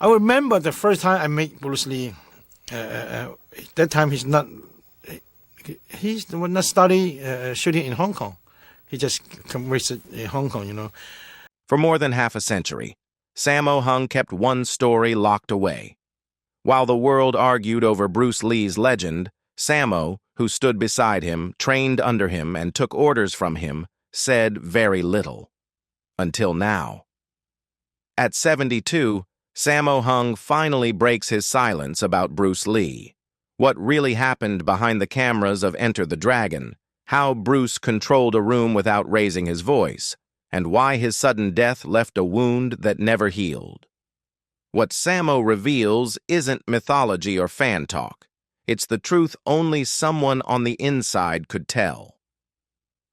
I remember the first time I met Bruce Lee. That time he was not study shooting in Hong Kong. He just come visit Hong Kong. For more than half a century, Sammo Hung kept one story locked away. While the world argued over Bruce Lee's legend, Sammo, who stood beside him, trained under him, and took orders from him, said very little. Until now. At 72, Sammo Hung finally breaks his silence about Bruce Lee. What really happened behind the cameras of Enter the Dragon, how Bruce controlled a room without raising his voice, and why his sudden death left a wound that never healed. What Sammo reveals isn't mythology or fan talk. It's the truth only someone on the inside could tell.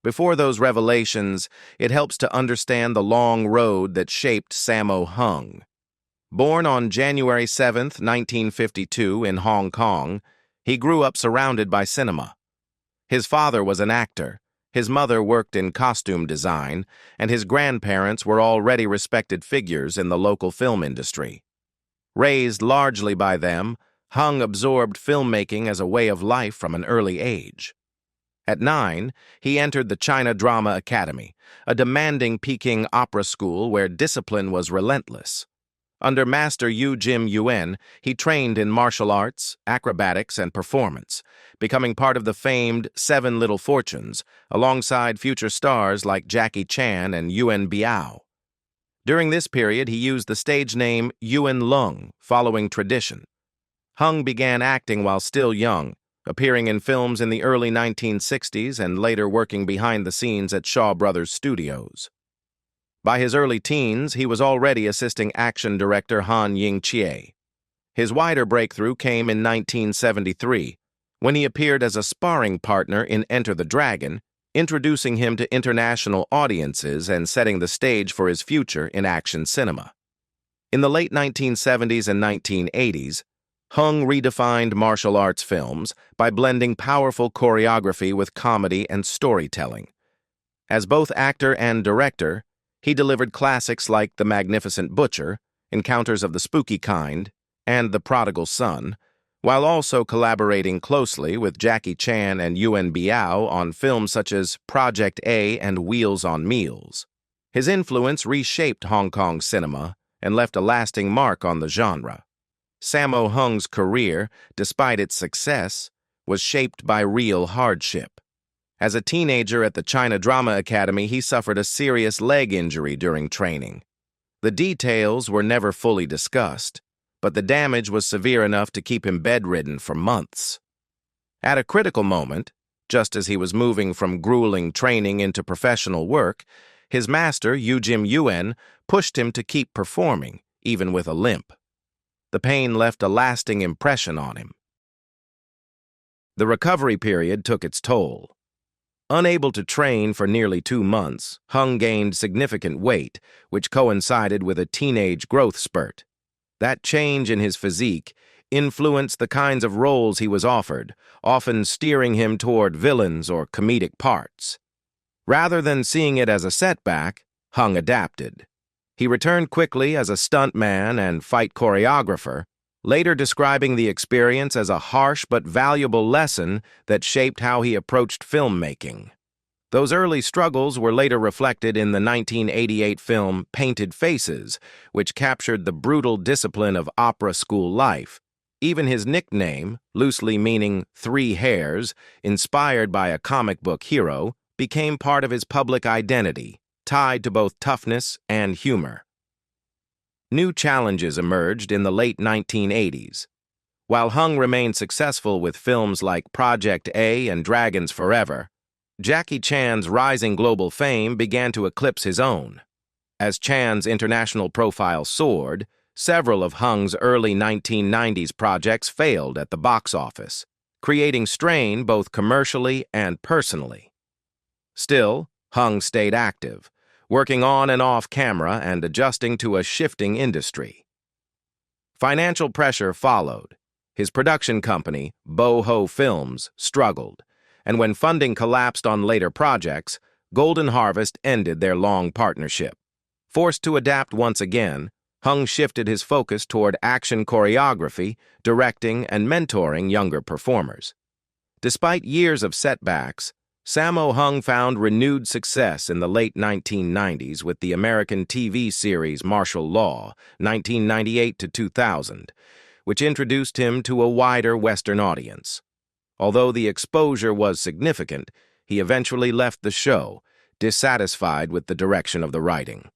Before those revelations, it helps to understand the long road that shaped Sammo Hung. Born on January 7, 1952, in Hong Kong, he grew up surrounded by cinema. His father was an actor, his mother worked in costume design, and his grandparents were already respected figures in the local film industry. Raised largely by them, Hung absorbed filmmaking as a way of life from an early age. At 9, he entered the China Drama Academy, a demanding Peking opera school where discipline was relentless. Under Master Yu Jim Yuen, he trained in martial arts, acrobatics, and performance, becoming part of the famed Seven Little Fortunes, alongside future stars like Jackie Chan and Yuan Biao. During this period, he used the stage name Yuan Lung, following tradition. Hung began acting while still young, appearing in films in the early 1960s and later working behind the scenes at Shaw Brothers Studios. By his early teens, he was already assisting action director Han Ying-chie. His wider breakthrough came in 1973, when he appeared as a sparring partner in Enter the Dragon, introducing him to international audiences and setting the stage for his future in action cinema. In the late 1970s and 1980s, Hung redefined martial arts films by blending powerful choreography with comedy and storytelling. As both actor and director, he delivered classics like The Magnificent Butcher, Encounters of the Spooky Kind, and The Prodigal Son, while also collaborating closely with Jackie Chan and Yuan Biao on films such as Project A and Wheels on Meals. His influence reshaped Hong Kong cinema and left a lasting mark on the genre. Sammo Hung's career, despite its success, was shaped by real hardship. As a teenager at the China Drama Academy, he suffered a serious leg injury during training. The details were never fully discussed, but the damage was severe enough to keep him bedridden for months. At a critical moment, just as he was moving from grueling training into professional work, his master, Yu Jim Yuen, pushed him to keep performing, even with a limp. The pain left a lasting impression on him. The recovery period took its toll. Unable to train for nearly 2 months, Hung gained significant weight, which coincided with a teenage growth spurt. That change in his physique influenced the kinds of roles he was offered, often steering him toward villains or comedic parts. Rather than seeing it as a setback, Hung adapted. He returned quickly as a stuntman and fight choreographer, later describing the experience as a harsh but valuable lesson that shaped how he approached filmmaking. Those early struggles were later reflected in the 1988 film Painted Faces, which captured the brutal discipline of opera school life. Even his nickname, loosely meaning 3 hairs, inspired by a comic book hero, became part of his public identity, tied to both toughness and humor. New challenges emerged in the late 1980s. While Hung remained successful with films like Project A and Dragons Forever, Jackie Chan's rising global fame began to eclipse his own. As Chan's international profile soared, several of Hung's early 1990s projects failed at the box office, creating strain both commercially and personally. Still, Hung stayed active, working on and off camera and adjusting to a shifting industry. Financial pressure followed. His production company, Boho Films, struggled, and when funding collapsed on later projects, Golden Harvest ended their long partnership. Forced to adapt once again, Hung shifted his focus toward action choreography, directing, and mentoring younger performers. Despite years of setbacks, Sammo Hung found renewed success in the late 1990s with the American TV series Martial Law, 1998 to 2000, which introduced him to a wider Western audience. Although the exposure was significant, he eventually left the show, dissatisfied with the direction of the writing.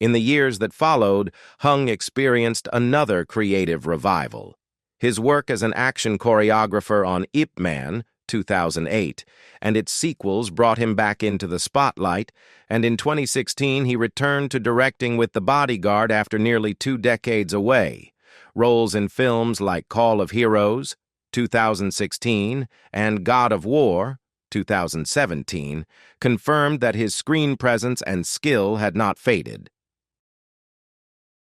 In the years that followed, Hung experienced another creative revival. His work as an action choreographer on Ip Man, 2008, and its sequels brought him back into the spotlight, and in 2016 he returned to directing with The Bodyguard after nearly 2 decades away. Roles in films like Call of Heroes, 2016, and God of War, 2017, confirmed that his screen presence and skill had not faded.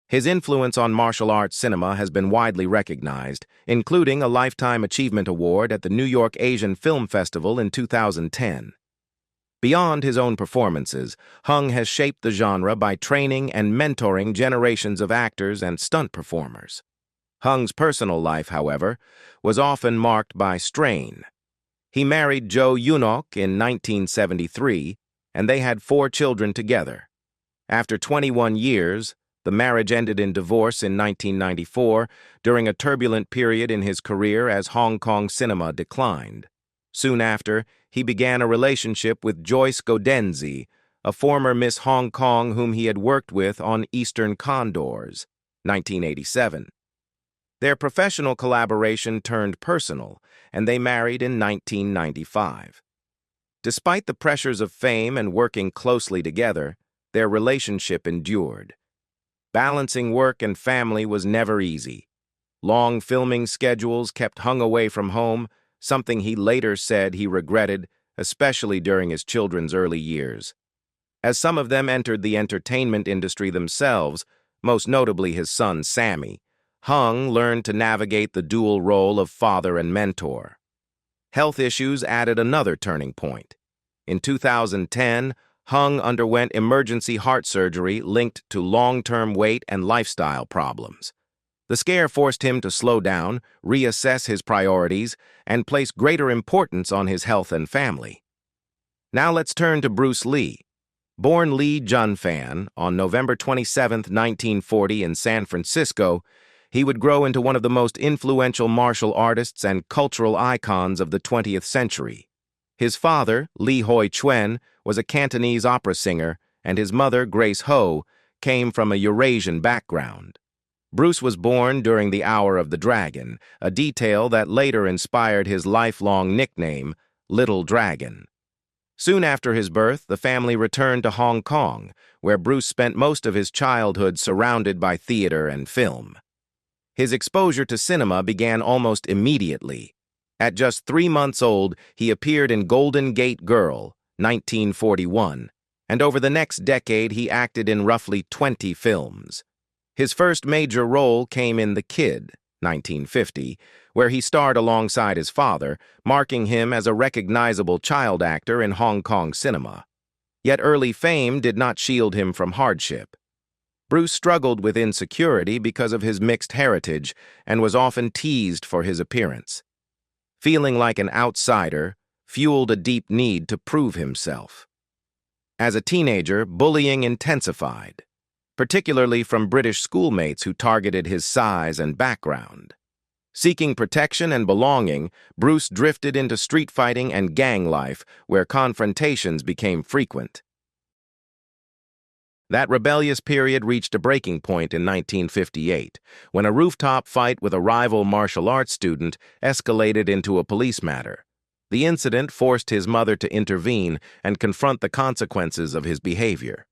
His influence on martial arts cinema has been widely recognized, including a Lifetime Achievement Award at the New York Asian Film Festival in 2010. Beyond his own performances, Hung has shaped the genre by training and mentoring generations of actors and stunt performers. Hung's personal life, however, was often marked by strain. He married Jo Yoon-ok in 1973, and they had 4 children together. After 21 years, the marriage ended in divorce in 1994 during a turbulent period in his career as Hong Kong cinema declined. Soon after, he began a relationship with Joyce Godenzi, a former Miss Hong Kong whom he had worked with on Eastern Condors, 1987. Their professional collaboration turned personal, and they married in 1995. Despite the pressures of fame and working closely together, their relationship endured. Balancing work and family was never easy. Long filming schedules kept Hung away from home, something he later said he regretted, especially during his children's early years. As some of them entered the entertainment industry themselves, most notably his son Sammy, Hung learned to navigate the dual role of father and mentor. Health issues added another turning point. In 2010, Hung underwent emergency heart surgery linked to long-term weight and lifestyle problems. The scare forced him to slow down, reassess his priorities, and place greater importance on his health and family. Now let's turn to Bruce Lee. Born Lee Jun-fan on November 27, 1940 in San Francisco, he would grow into one of the most influential martial artists and cultural icons of the 20th century. His father, Lee Hoi-chuen, was a Cantonese opera singer, and his mother, Grace Ho, came from a Eurasian background. Bruce was born during the Hour of the Dragon, a detail that later inspired his lifelong nickname, Little Dragon. Soon after his birth, the family returned to Hong Kong, where Bruce spent most of his childhood surrounded by theater and film. His exposure to cinema began almost immediately. At just 3 months old, he appeared in Golden Gate Girl, 1941, and over the next decade he acted in roughly 20 films. His first major role came in The Kid, 1950, where he starred alongside his father, marking him as a recognizable child actor in Hong Kong cinema. Yet early fame did not shield him from hardship. Bruce struggled with insecurity because of his mixed heritage and was often teased for his appearance. Feeling like an outsider fueled a deep need to prove himself. As a teenager, bullying intensified, particularly from British schoolmates who targeted his size and background. Seeking protection and belonging, Bruce drifted into street fighting and gang life, where confrontations became frequent. That rebellious period reached a breaking point in 1958, when a rooftop fight with a rival martial arts student escalated into a police matter. The incident forced his mother to intervene and confront the consequences of his behavior.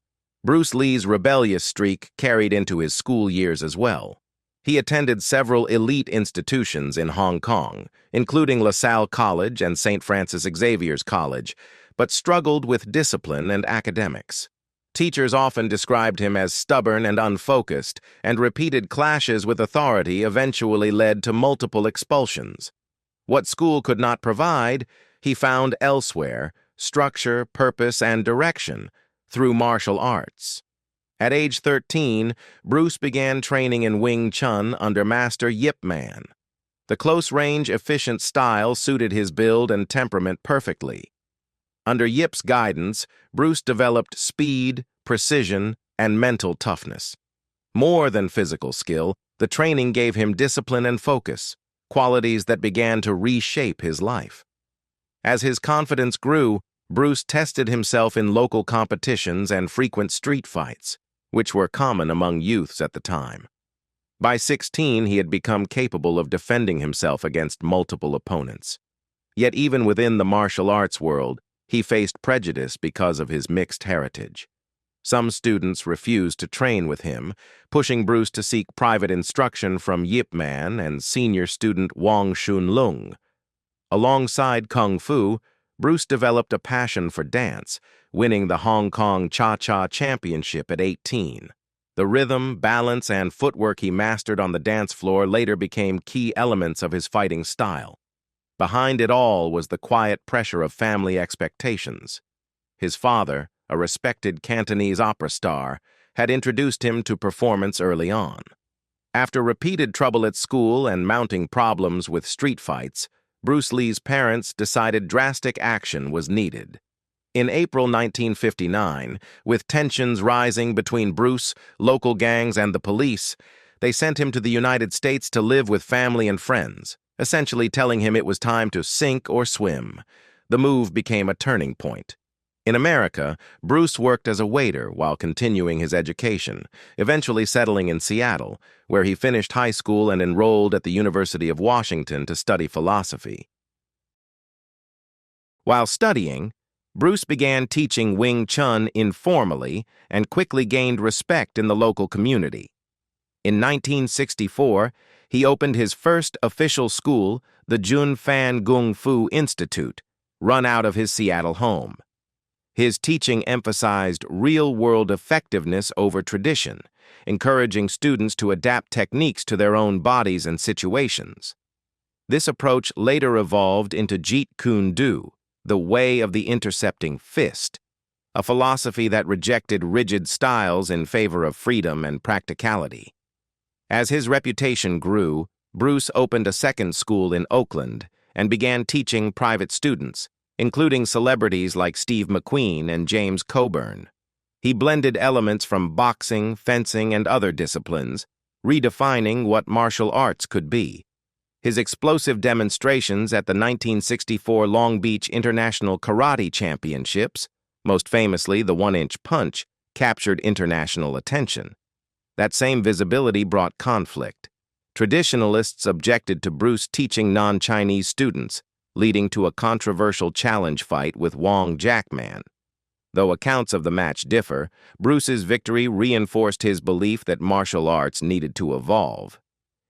Bruce Lee's rebellious streak carried into his school years as well. He attended several elite institutions in Hong Kong, including LaSalle College and St. Francis Xavier's College, but struggled with discipline and academics. Teachers often described him as stubborn and unfocused, and repeated clashes with authority eventually led to multiple expulsions. What school could not provide, he found elsewhere: structure, purpose, and direction through martial arts. At age 13, Bruce began training in Wing Chun under Master Yip Man. The close-range, efficient style suited his build and temperament perfectly. Under Yip's guidance, Bruce developed speed, precision, and mental toughness. More than physical skill, the training gave him discipline and focus, qualities that began to reshape his life. As his confidence grew, Bruce tested himself in local competitions and frequent street fights, which were common among youths at the time. By 16, he had become capable of defending himself against multiple opponents. Yet even within the martial arts world, he faced prejudice because of his mixed heritage. Some students refused to train with him, pushing Bruce to seek private instruction from Yip Man and senior student Wang Shunlung. Alongside Kung Fu, Bruce developed a passion for dance, winning the Hong Kong Cha-Cha Championship at 18. The rhythm, balance, and footwork he mastered on the dance floor later became key elements of his fighting style. Behind it all was the quiet pressure of family expectations. His father, a respected Cantonese opera star, had introduced him to performance early on. After repeated trouble at school and mounting problems with street fights, Bruce Lee's parents decided drastic action was needed. In April 1959, with tensions rising between Bruce, local gangs, and the police, they sent him to the United States to live with family and friends, essentially telling him it was time to sink or swim. The move became a turning point. In America, Bruce worked as a waiter while continuing his education, eventually settling in Seattle, where he finished high school and enrolled at the University of Washington to study philosophy. While studying, Bruce began teaching Wing Chun informally and quickly gained respect in the local community. In 1964, he opened his first official school, the Jun Fan Gung Fu Institute, run out of his Seattle home. His teaching emphasized real-world effectiveness over tradition, encouraging students to adapt techniques to their own bodies and situations. This approach later evolved into Jeet Kune Do, the way of the intercepting fist, a philosophy that rejected rigid styles in favor of freedom and practicality. As his reputation grew, Bruce opened a second school in Oakland and began teaching private students, including celebrities like Steve McQueen and James Coburn. He blended elements from boxing, fencing, and other disciplines, redefining what martial arts could be. His explosive demonstrations at the 1964 Long Beach International Karate Championships, most famously the one-inch punch, captured international attention. That same visibility brought conflict. Traditionalists objected to Bruce teaching non-Chinese students, leading to a controversial challenge fight with Wong Jackman. Though accounts of the match differ, Bruce's victory reinforced his belief that martial arts needed to evolve.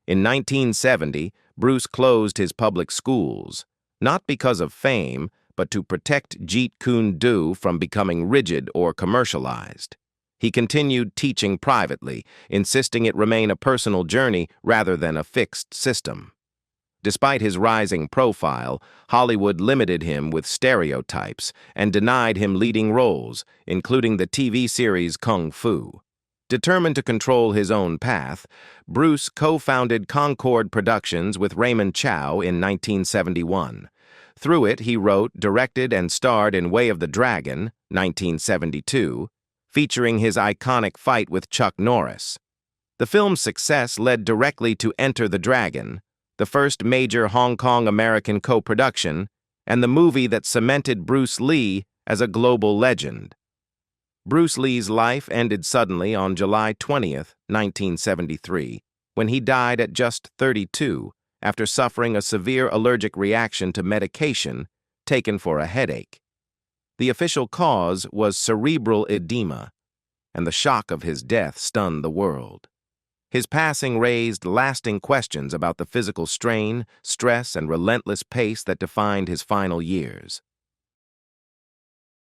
In 1970, Bruce closed his public schools, not because of fame, but to protect Jeet Kune Do from becoming rigid or commercialized. He continued teaching privately, insisting it remain a personal journey rather than a fixed system. Despite his rising profile, Hollywood limited him with stereotypes and denied him leading roles, including the TV series Kung Fu. Determined to control his own path, Bruce co-founded Concord Productions with Raymond Chow in 1971. Through it, he wrote, directed, and starred in Way of the Dragon, 1972, featuring his iconic fight with Chuck Norris. The film's success led directly to Enter the Dragon, the first major Hong Kong-American co-production, and the movie that cemented Bruce Lee as a global legend. Bruce Lee's life ended suddenly on July 20th, 1973, when he died at just 32 after suffering a severe allergic reaction to medication taken for a headache. The official cause was cerebral edema, and the shock of his death stunned the world. His passing raised lasting questions about the physical strain, stress, and relentless pace that defined his final years.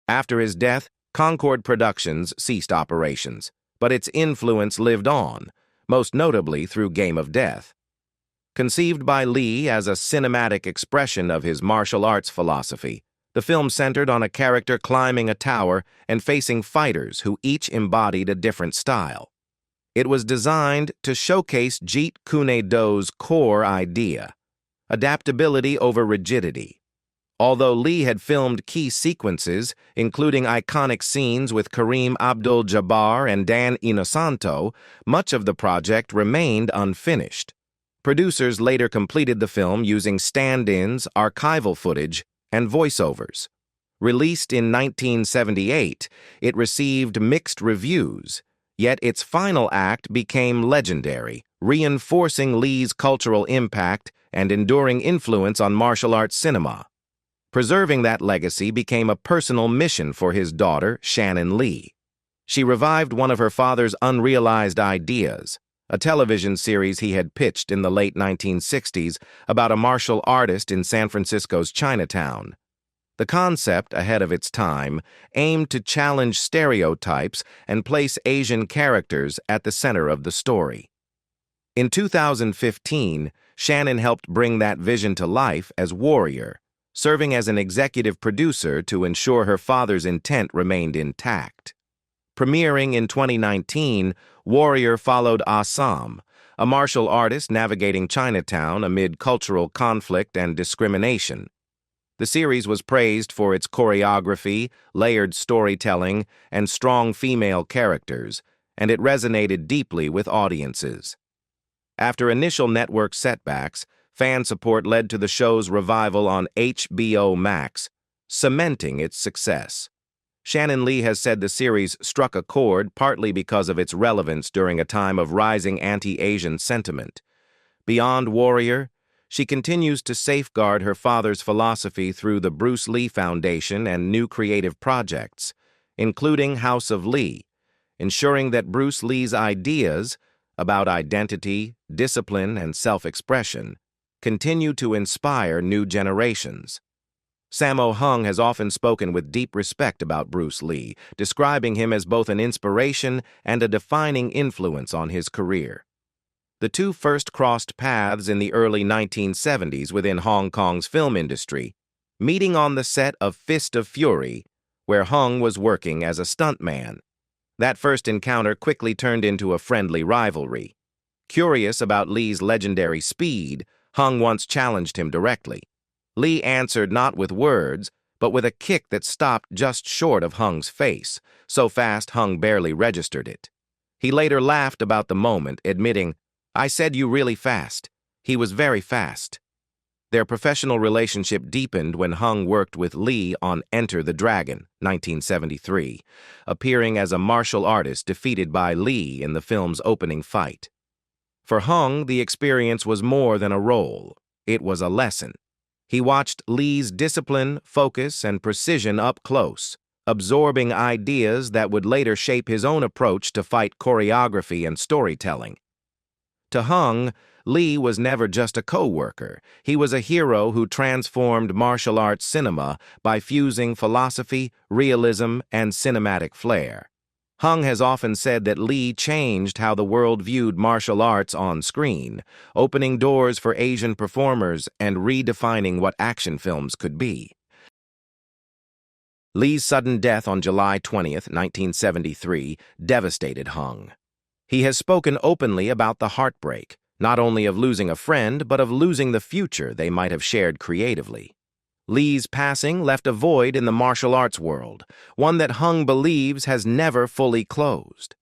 After his death, Concord Productions ceased operations, but its influence lived on, most notably through Game of Death. Conceived by Lee as a cinematic expression of his martial arts philosophy, The film centered on a character climbing a tower and facing fighters who each embodied a different style. It was designed to showcase Jeet Kune Do's core idea: adaptability over rigidity. Although Lee had filmed key sequences, including iconic scenes with Kareem Abdul-Jabbar and Dan Inosanto, much of the project remained unfinished. Producers later completed the film using stand-ins, archival footage, and voiceovers. Released in 1978, it received mixed reviews, yet its final act became legendary, reinforcing Lee's cultural impact and enduring influence on martial arts cinema. Preserving that legacy became a personal mission for his daughter, Shannon Lee. She revived one of her father's unrealized ideas, a television series he had pitched in the late 1960s about a martial artist in San Francisco's Chinatown. The concept, ahead of its time, aimed to challenge stereotypes and place Asian characters at the center of the story. In 2015, Shannon helped bring that vision to life as Warrior, serving as an executive producer to ensure her father's intent remained intact. Premiering in 2019, Warrior followed Sammo, a martial artist navigating Chinatown amid cultural conflict and discrimination. The series was praised for its choreography, layered storytelling, and strong female characters, and it resonated deeply with audiences. After initial network setbacks, fan support led to the show's revival on HBO Max, cementing its success. Shannon Lee has said the series struck a chord partly because of its relevance during a time of rising anti-Asian sentiment. Beyond Warrior, she continues to safeguard her father's philosophy through the Bruce Lee Foundation and new creative projects, including House of Lee, ensuring that Bruce Lee's ideas about identity, discipline, and self-expression continue to inspire new generations. Sammo Hung has often spoken with deep respect about Bruce Lee, describing him as both an inspiration and a defining influence on his career. The two first crossed paths in the early 1970s within Hong Kong's film industry, meeting on the set of Fist of Fury, where Hung was working as a stuntman. That first encounter quickly turned into a friendly rivalry. Curious about Lee's legendary speed, Hung once challenged him directly. Lee answered not with words, but with a kick that stopped just short of Hung's face, so fast Hung barely registered it. He later laughed about the moment, admitting, "I said you really fast. He was very fast." Their professional relationship deepened when Hung worked with Lee on Enter the Dragon, 1973, appearing as a martial artist defeated by Lee in the film's opening fight. For Hung, the experience was more than a role. It was a lesson. He watched Lee's discipline, focus, and precision up close, absorbing ideas that would later shape his own approach to fight choreography and storytelling. To Hung, Lee was never just a co-worker. He was a hero who transformed martial arts cinema by fusing philosophy, realism, and cinematic flair. Hung has often said that Lee changed how the world viewed martial arts on screen, opening doors for Asian performers and redefining what action films could be. Lee's sudden death on July 20, 1973, devastated Hung. He has spoken openly about the heartbreak, not only of losing a friend, but of losing the future they might have shared creatively. Lee's passing left a void in the martial arts world, one that Hung believes has never fully closed.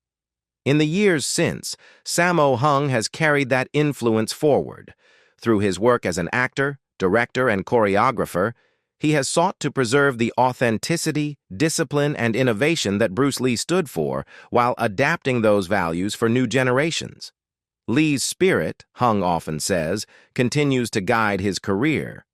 In the years since, Sammo Hung has carried that influence forward. Through his work as an actor, director, and choreographer, he has sought to preserve the authenticity, discipline, and innovation that Bruce Lee stood for, while adapting those values for new generations. Lee's spirit, Hung often says, continues to guide his career,